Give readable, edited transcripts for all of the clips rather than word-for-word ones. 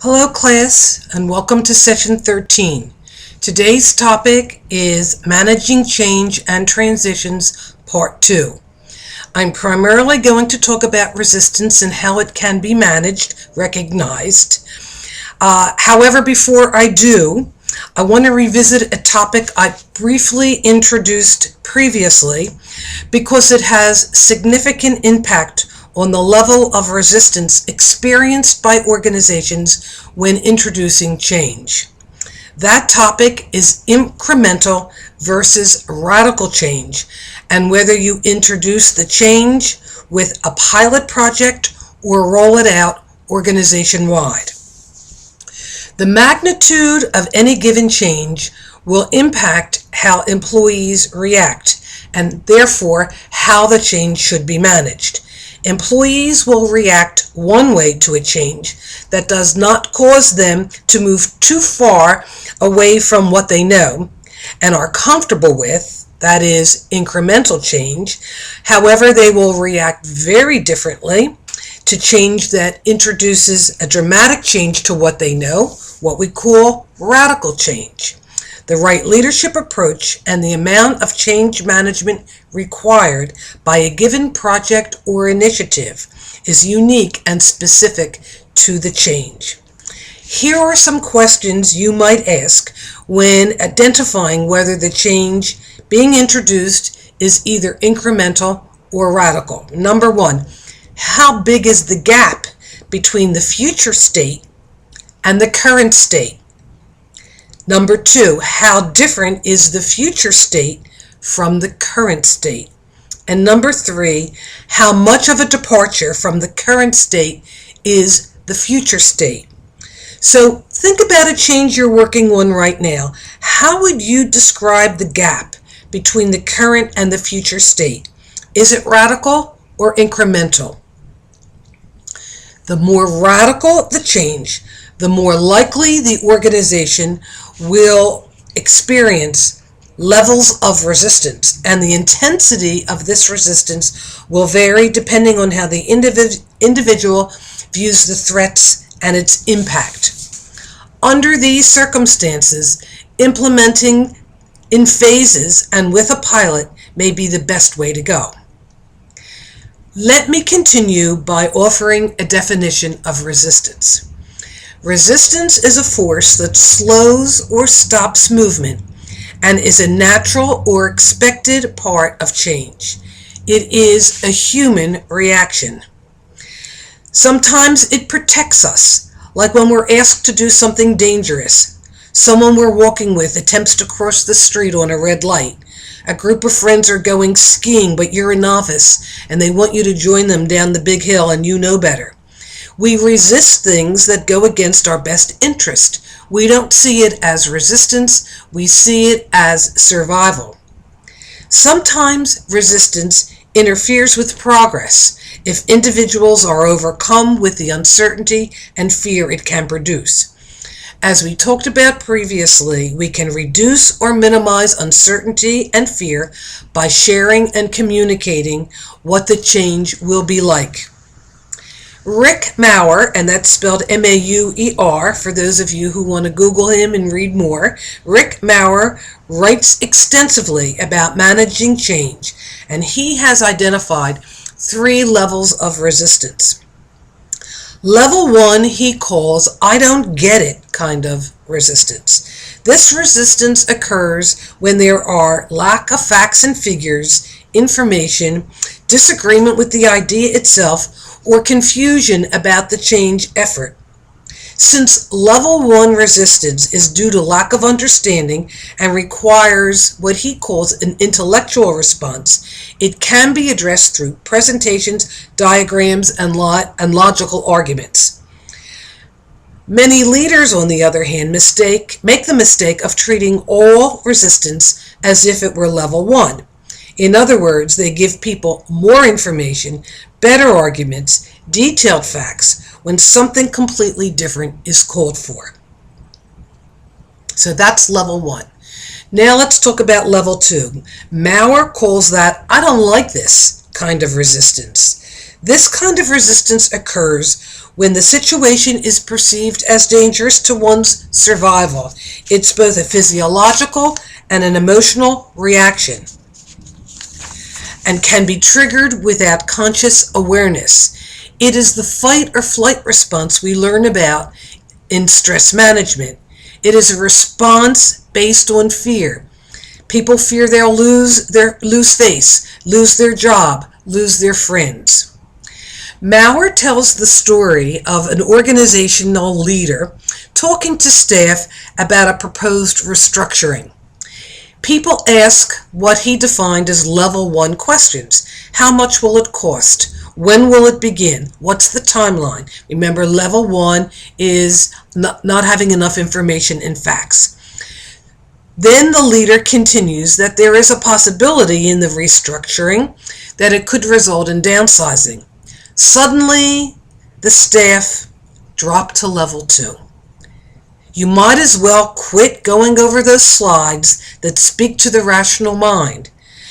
Hello class, and welcome to session 13. Today's topic is Managing Change and Transitions Part 2. I'm primarily going to talk about resistance and how it can be managed, recognized. However, before I do, I want to revisit a topic I briefly introduced previously because it has significant impact on the level of resistance experienced by organizations when introducing change. That topic is incremental versus radical change, and whether you introduce the change with a pilot project or roll it out organization-wide. The magnitude of any given change will impact how employees react, and therefore how the change should be managed. Employees will react one way to a change that does not cause them to move too far away from what they know and are comfortable with, that is, incremental change. However, they will react very differently to change that introduces a dramatic change to what they know, what we call radical change. The right leadership approach and the amount of change management required by a given project or initiative is unique and specific to the change. Here are some questions you might ask when identifying whether the change being introduced is either incremental or radical. Number one, how big is the gap between the future state and the current state? Number two, how different is the future state from the current state? And number three, how much of a departure from the current state is the future state? So think about a change you're working on right now. How would you describe the gap between the current and the future state? Is it radical or incremental? The more radical the change, the more likely the organization will experience levels of resistance, and the intensity of this resistance will vary depending on how the individual views the threats and its impact. Under these circumstances, implementing in phases and with a pilot may be the best way to go. Let me continue by offering a definition of resistance. Resistance is a force that slows or stops movement and is a natural or expected part of change. It is a human reaction. Sometimes it protects us, like when we're asked to do something dangerous. Someone we're walking with attempts to cross the street on a red light. A group of friends are going skiing, but you're a novice, and they want you to join them down the big hill, and you know better. We resist things that go against our best interest. We don't see it as resistance, we see it as survival. Sometimes resistance interferes with progress if individuals are overcome with the uncertainty and fear it can produce. As we talked about previously, we can reduce or minimize uncertainty and fear by sharing and communicating what the change will be like. Rick Maurer, and that's spelled M-A-U-E-R for those of you who want to Google him and read more. Rick Maurer writes extensively about managing change, and he has identified 3 levels of resistance. Level 1 he calls I don't get it kind of resistance. This resistance occurs when there are lack of facts and figures, information, disagreement with the idea itself, or confusion about the change effort. Since level 1 resistance is due to lack of understanding and requires what he calls an intellectual response, it can be addressed through presentations, diagrams, and logical arguments. Many leaders, on the other hand, make the mistake of treating all resistance as if it were level 1. In other words, they give people more information, better arguments, detailed facts, when something completely different is called for. So that's level 1. Now let's talk about level 2. Maurer calls that I don't like this kind of resistance. This kind of resistance occurs when the situation is perceived as dangerous to one's survival. It's both a physiological and an emotional reaction and can be triggered without conscious awareness. It is the fight or flight response we learn about in stress management. It is a response based on fear. People fear they'll lose face, lose their job, lose their friends. Maurer tells the story of an organizational leader talking to staff about a proposed restructuring. People ask what he defined as level 1 questions. How much will it cost? When will it begin? What's the timeline? Remember, level 1 is not having enough information and facts. Then the leader continues that there is a possibility in the restructuring that it could result in downsizing. Suddenly, the staff drop to level 2. You might as well quit going over those slides that speak to the rational mind,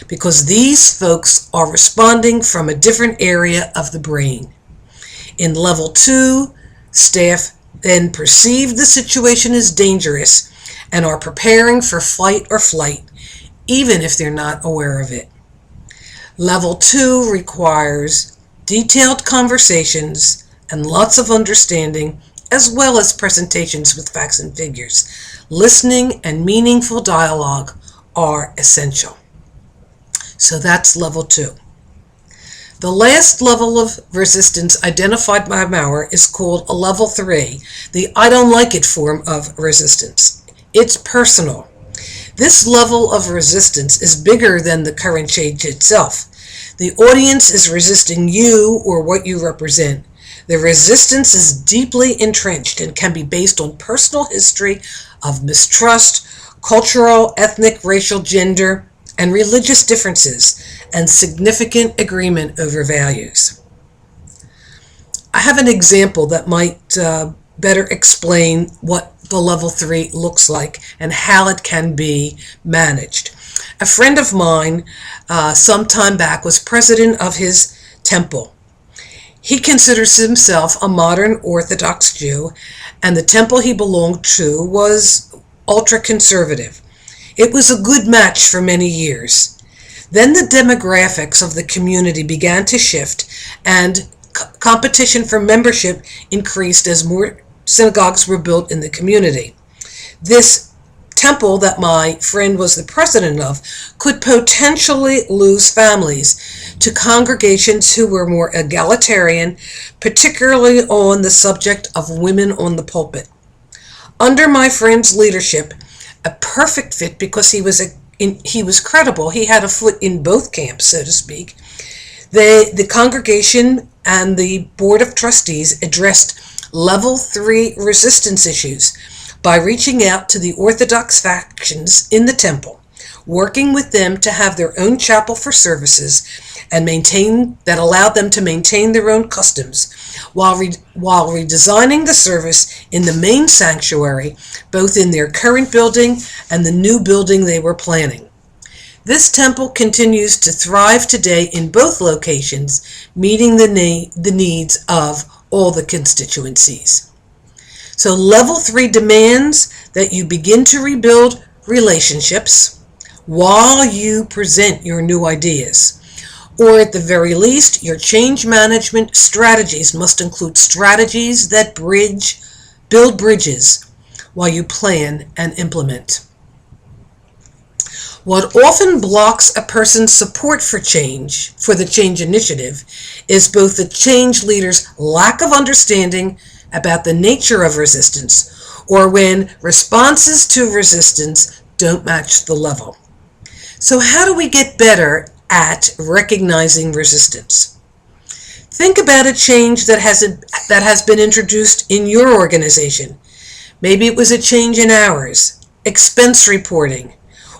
because these folks are responding from a different area of the brain. In level 2, staff then perceive the situation as dangerous and are preparing for fight or flight, even if they're not aware of it. Level 2 requires detailed conversations and lots of understanding, as well as presentations with facts and figures. Listening and meaningful dialogue are essential. So that's level 2. The last level of resistance identified by Maurer is called a level 3, the I don't like it form of resistance. It's personal. This level of resistance is bigger than the current change itself. The audience is resisting you or what you represent. The resistance is deeply entrenched and can be based on personal history of mistrust, cultural, ethnic, racial, gender, and religious differences, and significant agreement over values. I have an example that might better explain what the level 3 looks like and how it can be managed. A friend of mine some time back was president of his temple. He considers himself a modern Orthodox Jew, and the temple he belonged to was ultra-conservative. It was a good match for many years. Then the demographics of the community began to shift, and competition for membership increased as more synagogues were built in the community. This temple that my friend was the president of could potentially lose families to congregations who were more egalitarian, particularly on the subject of women on the pulpit. Under my friend's leadership, a perfect fit because he was credible. He had a foot in both camps, so to speak. The congregation and the board of trustees addressed level 3 resistance issues by reaching out to the Orthodox factions in the temple, working with them to have their own chapel for services and that allowed them to maintain their own customs, while redesigning the service in the main sanctuary, both in their current building and the new building they were planning. This temple continues to thrive today in both locations, meeting the needs of all the constituencies. So level 3 demands that you begin to rebuild relationships while you present your new ideas. Or at the very least, your change management strategies must include strategies that build bridges while you plan and implement. What often blocks a person's support for the change initiative, is both the change leader's lack of understanding about the nature of resistance, or when responses to resistance don't match the level. So how do we get better at recognizing resistance? Think about a change that has been introduced in your organization. Maybe it was a change in hours, expense reporting,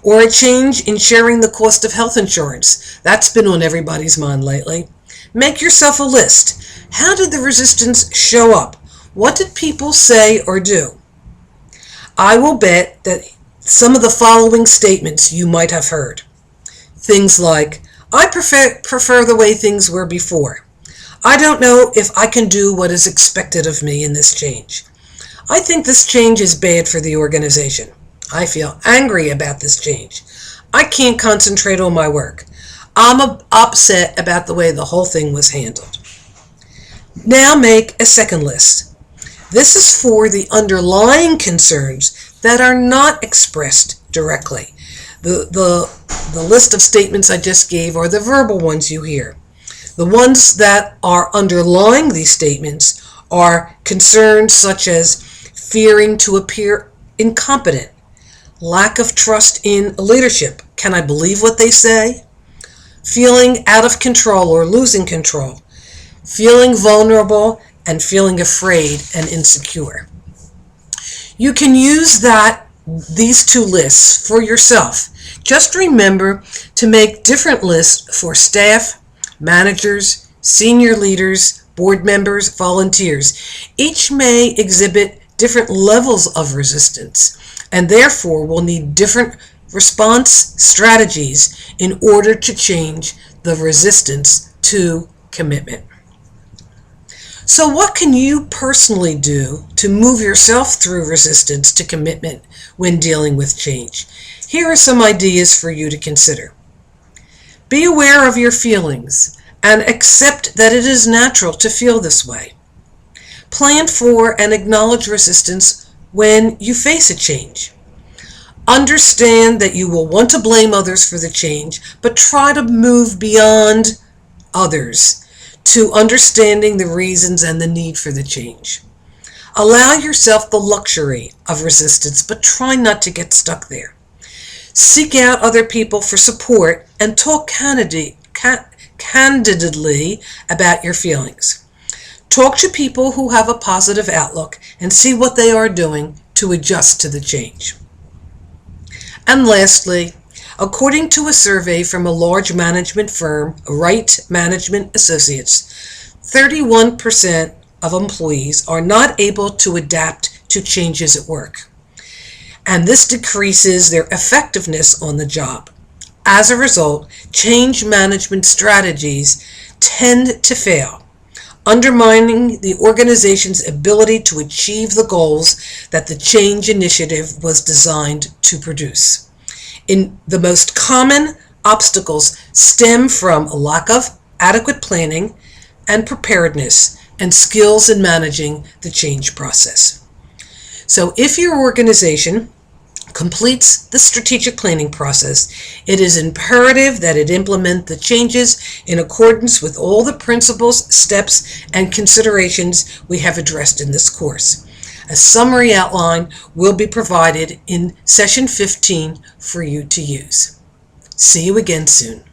or a change in sharing the cost of health insurance. That's been on everybody's mind lately. Make yourself a list. How did the resistance show up? What did people say or do? I will bet that some of the following statements you might have heard. Things like, I prefer the way things were before. I don't know if I can do what is expected of me in this change. I think this change is bad for the organization. I feel angry about this change. I can't concentrate on my work. I'm upset about the way the whole thing was handled. Now make a second list. This is for the underlying concerns that are not expressed directly. The list of statements I just gave are the verbal ones you hear. The ones that are underlying these statements are concerns such as fearing to appear incompetent, lack of trust in leadership. Can I believe what they say? Feeling out of control or losing control. Feeling vulnerable and feeling afraid and insecure. You can use these two lists for yourself. Just remember to make different lists for staff, managers, senior leaders, board members, volunteers. Each may exhibit different levels of resistance and therefore will need different response strategies in order to change the resistance to commitment. So what can you personally do to move yourself through resistance to commitment when dealing with change? Here are some ideas for you to consider. Be aware of your feelings and accept that it is natural to feel this way. Plan for and acknowledge resistance when you face a change. Understand that you will want to blame others for the change, but try to move beyond others to understanding the reasons and the need for the change. Allow yourself the luxury of resistance, but try not to get stuck there. Seek out other people for support and talk candidly about your feelings. Talk to people who have a positive outlook and see what they are doing to adjust to the change. And lastly, according to a survey from a large management firm, Wright Management Associates, 31% of employees are not able to adapt to changes at work, and this decreases their effectiveness on the job. As a result, change management strategies tend to fail, undermining the organization's ability to achieve the goals that the change initiative was designed to produce. The most common obstacles stem from a lack of adequate planning and preparedness and skills in managing the change process. So if your organization completes the strategic planning process, it is imperative that it implement the changes in accordance with all the principles, steps, and considerations we have addressed in this course. A summary outline will be provided in session 15 for you to use. See you again soon.